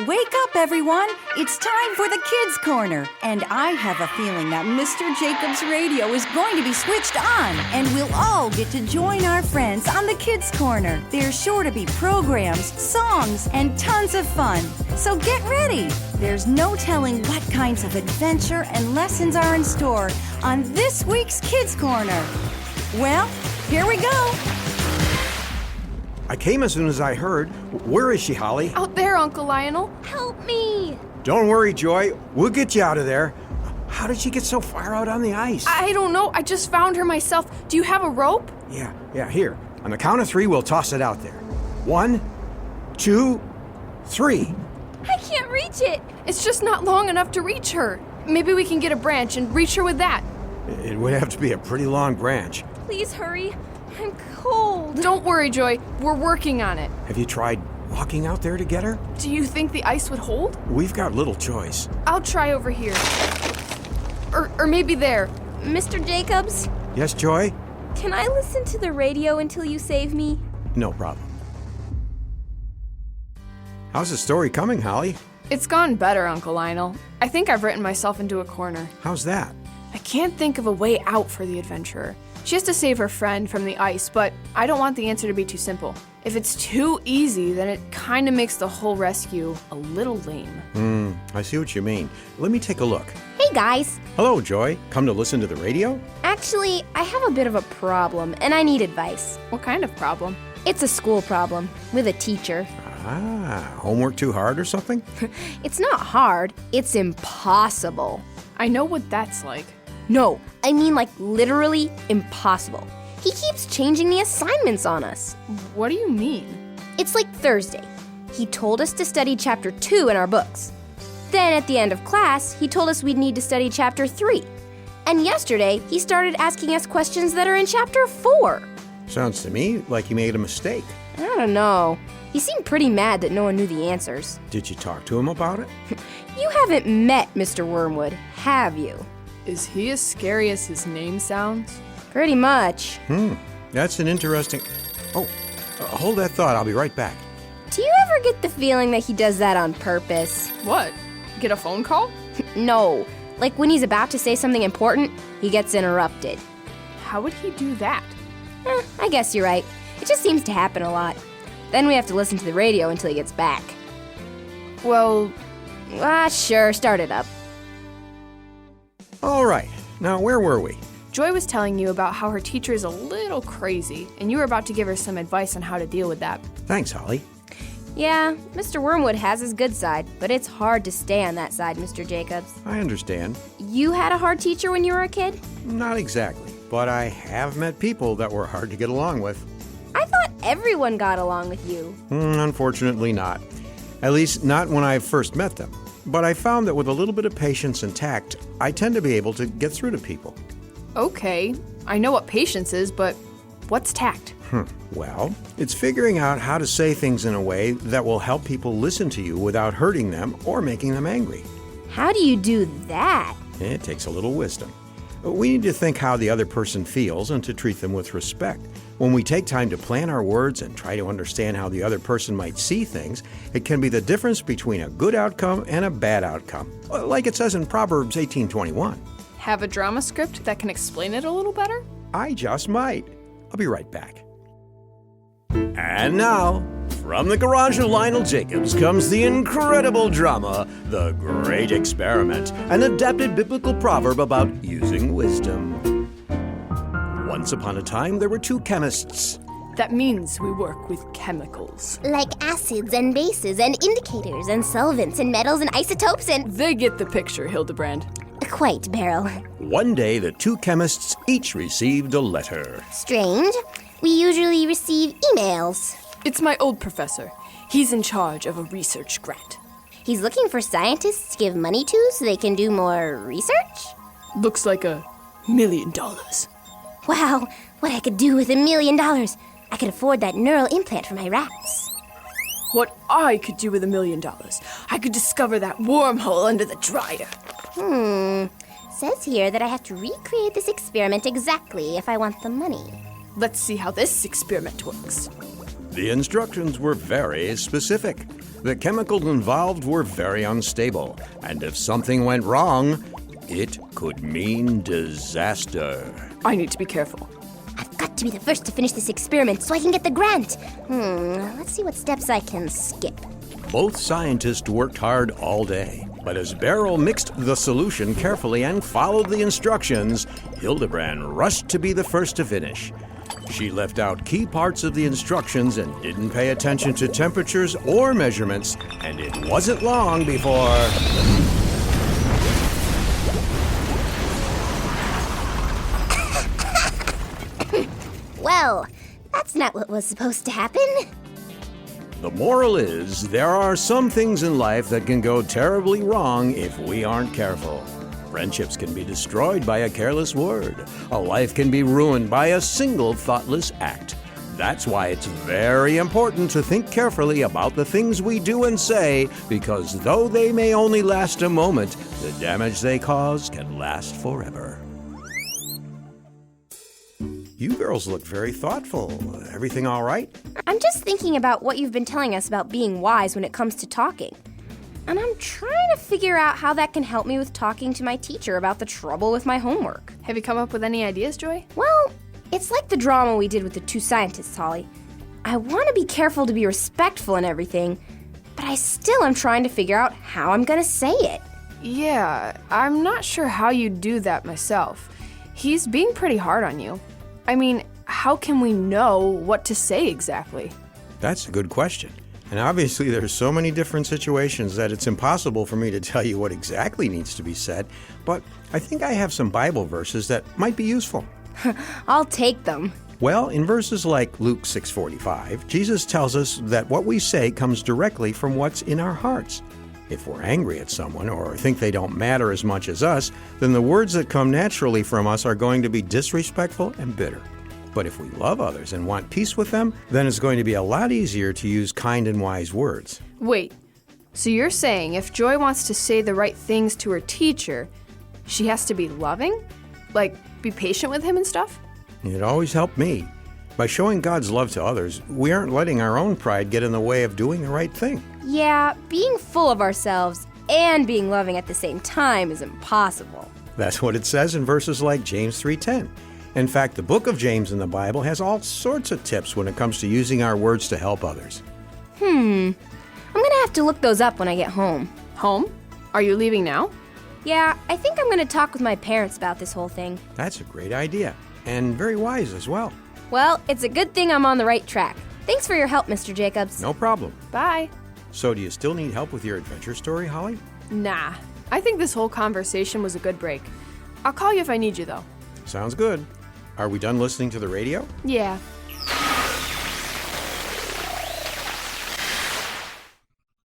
Wake up, everyone. It's time for the Kids Corner. And I have a feeling that Mr. Jacobs' radio is going to be switched on, and we'll all get to join our friends on the Kids Corner. There's sure to be programs, songs, and tons of fun. So get ready. There's no telling what kinds of adventure and lessons are in store on this week's Kids Corner. Well, here we go. I came as soon as I heard. Where is she, Holly? Out there, Uncle Lionel. Help me! Don't worry, Joy. We'll get you out of there. How did she get so far out on the ice? I don't know. I just found her myself. Do you have a rope? Yeah, here. On the count of 3, we'll toss it out there. 1, 2, 3. I can't reach it! It's just not long enough to reach her. Maybe we can get a branch and reach her with that. It would have to be a pretty long branch. Please hurry. I'm cold. Don't worry, Joy. We're working on it. Have you tried walking out there to get her? Do you think the ice would hold? We've got little choice. I'll try over here. Or maybe there. Mr. Jacobs? Yes, Joy? Can I listen to the radio until you save me? No problem. How's the story coming, Holly? It's gone better, Uncle Lionel. I think I've written myself into a corner. How's that? I can't think of a way out for the adventurer. She has to save her friend from the ice, but I don't want the answer to be too simple. If it's too easy, then it kind of makes the whole rescue a little lame. I see what you mean. Let me take a look. Hey, guys. Hello, Joy. Come to listen to the radio? Actually, I have a bit of a problem, and I need advice. What kind of problem? It's a school problem with a teacher. Homework too hard or something? It's not hard. It's impossible. I know what that's like. No, I mean like literally impossible. He keeps changing the assignments on us. What do you mean? It's like Thursday. He told us to study chapter 2 in our books. Then at the end of class, he told us we'd need to study chapter 3. And yesterday, he started asking us questions that are in chapter 4. Sounds to me like he made a mistake. I don't know. He seemed pretty mad that no one knew the answers. Did you talk to him about it? You haven't met Mr. Wormwood, have you? Is he as scary as his name sounds? Pretty much. That's an interesting... hold that thought. I'll be right back. Do you ever get the feeling that he does that on purpose? What? Get a phone call? No. Like when he's about to say something important, he gets interrupted. How would he do that? I guess you're right. It just seems to happen a lot. Then we have to listen to the radio until he gets back. Well... Sure, start it up. All right. Now, where were we? Joy was telling you about how her teacher is a little crazy, and you were about to give her some advice on how to deal with that. Thanks, Holly. Yeah, Mr. Wormwood has his good side, but it's hard to stay on that side, Mr. Jacobs. I understand. You had a hard teacher when you were a kid? Not exactly, but I have met people that were hard to get along with. I thought everyone got along with you. Unfortunately not. At least not when I first met them. But I found that with a little bit of patience and tact, I tend to be able to get through to people. Okay, I know what patience is, but what's tact? Well, it's figuring out how to say things in a way that will help people listen to you without hurting them or making them angry. How do you do that? It takes a little wisdom. We need to think how the other person feels and to treat them with respect. When we take time to plan our words and try to understand how the other person might see things, it can be the difference between a good outcome and a bad outcome, like it says in Proverbs 18:21. Have a drama script that can explain it a little better? I just might. I'll be right back. And now, from the garage of Lionel Jacobs comes the incredible drama, The Great Experiment, an adapted biblical proverb about using wisdom. Once upon a time, there were 2 chemists. That means we work with chemicals. Like acids and bases and indicators and solvents and metals and isotopes and... They get the picture, Hildebrand. Quite, Beryl. One day, the 2 chemists each received a letter. Strange. We usually receive emails. It's my old professor. He's in charge of a research grant. He's looking for scientists to give money to so they can do more research? Looks like $1 million. Wow, what I could do with $1 million. I could afford that neural implant for my rats. What I could do with $1 million. I could discover that wormhole under the dryer. Says here that I have to recreate this experiment exactly if I want the money. Let's see how this experiment works. The instructions were very specific. The chemicals involved were very unstable, and if something went wrong, it could mean disaster. I need to be careful. I've got to be the first to finish this experiment so I can get the grant. Let's see what steps I can skip. Both scientists worked hard all day, but as Beryl mixed the solution carefully and followed the instructions, Hildebrand rushed to be the first to finish. She left out key parts of the instructions and didn't pay attention to temperatures or measurements, and it wasn't long before... Well, that's not what was supposed to happen. The moral is, there are some things in life that can go terribly wrong if we aren't careful. Friendships can be destroyed by a careless word. A life can be ruined by a single thoughtless act. That's why it's very important to think carefully about the things we do and say, because though they may only last a moment, the damage they cause can last forever. You girls look very thoughtful. Everything all right? I'm just thinking about what you've been telling us about being wise when it comes to talking. And I'm trying to figure out how that can help me with talking to my teacher about the trouble with my homework. Have you come up with any ideas, Joy? Well, it's like the drama we did with the two scientists, Holly. I want to be careful to be respectful and everything, but I still am trying to figure out how I'm going to say it. Yeah, I'm not sure how you'd do that myself. He's being pretty hard on you. I mean, how can we know what to say exactly? That's a good question. And obviously there's so many different situations that it's impossible for me to tell you what exactly needs to be said, but I think I have some Bible verses that might be useful. I'll take them. Well, in verses like Luke 6:45, Jesus tells us that what we say comes directly from what's in our hearts. If we're angry at someone or think they don't matter as much as us, then the words that come naturally from us are going to be disrespectful and bitter. But if we love others and want peace with them, then it's going to be a lot easier to use kind and wise words. Wait, so you're saying if Joy wants to say the right things to her teacher, she has to be loving? Like, be patient with him and stuff? It always helped me. By showing God's love to others, we aren't letting our own pride get in the way of doing the right thing. Yeah, being full of ourselves and being loving at the same time is impossible. That's what it says in verses like James 3:10. In fact, the book of James in the Bible has all sorts of tips when it comes to using our words to help others. I'm gonna have to look those up when I get home. Home? Are you leaving now? Yeah, I think I'm gonna talk with my parents about this whole thing. That's a great idea, and very wise as well. Well, it's a good thing I'm on the right track. Thanks for your help, Mr. Jacobs. No problem. Bye. So do you still need help with your adventure story, Holly? Nah, I think this whole conversation was a good break. I'll call you if I need you, though. Sounds good. Are we done listening to the radio? Yeah,